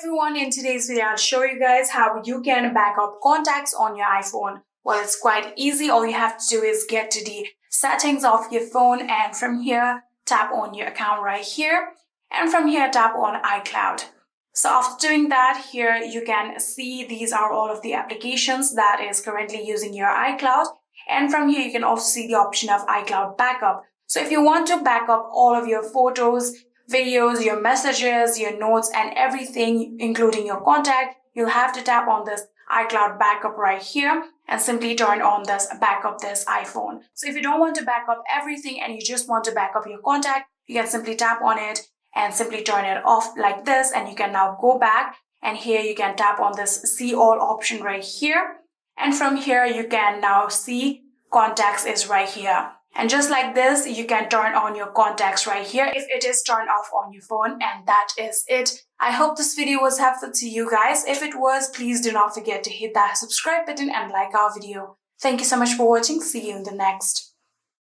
everyone, in today's video I'll show you guys how you can back up contacts on your iPhone. Well, it's quite easy. All you have to do is get to the settings of your phone, and from here tap on your account right here, and from here tap on iCloud. So after doing that, here you can see these are all of the applications that is currently using your iCloud, and from here you can also see the option of iCloud backup. So if you want to back up all of your photos, videos, your messages, your notes, and everything, including your contact, you'll have to tap on this iCloud backup right here and simply turn on this backup this iPhone. So if you don't want to back up everything and you just want to back up your contact, you can simply tap on it and simply turn it off like this, and you can now go back, and here you can tap on this see all option right here, and from here you can now see contacts is right here. And just like this, you can turn on your contacts right here if it is turned off on your phone, and that is it. I hope this video was helpful to you guys. If it was, please do not forget to hit that subscribe button and like our video. Thank you so much for watching. See you in the next.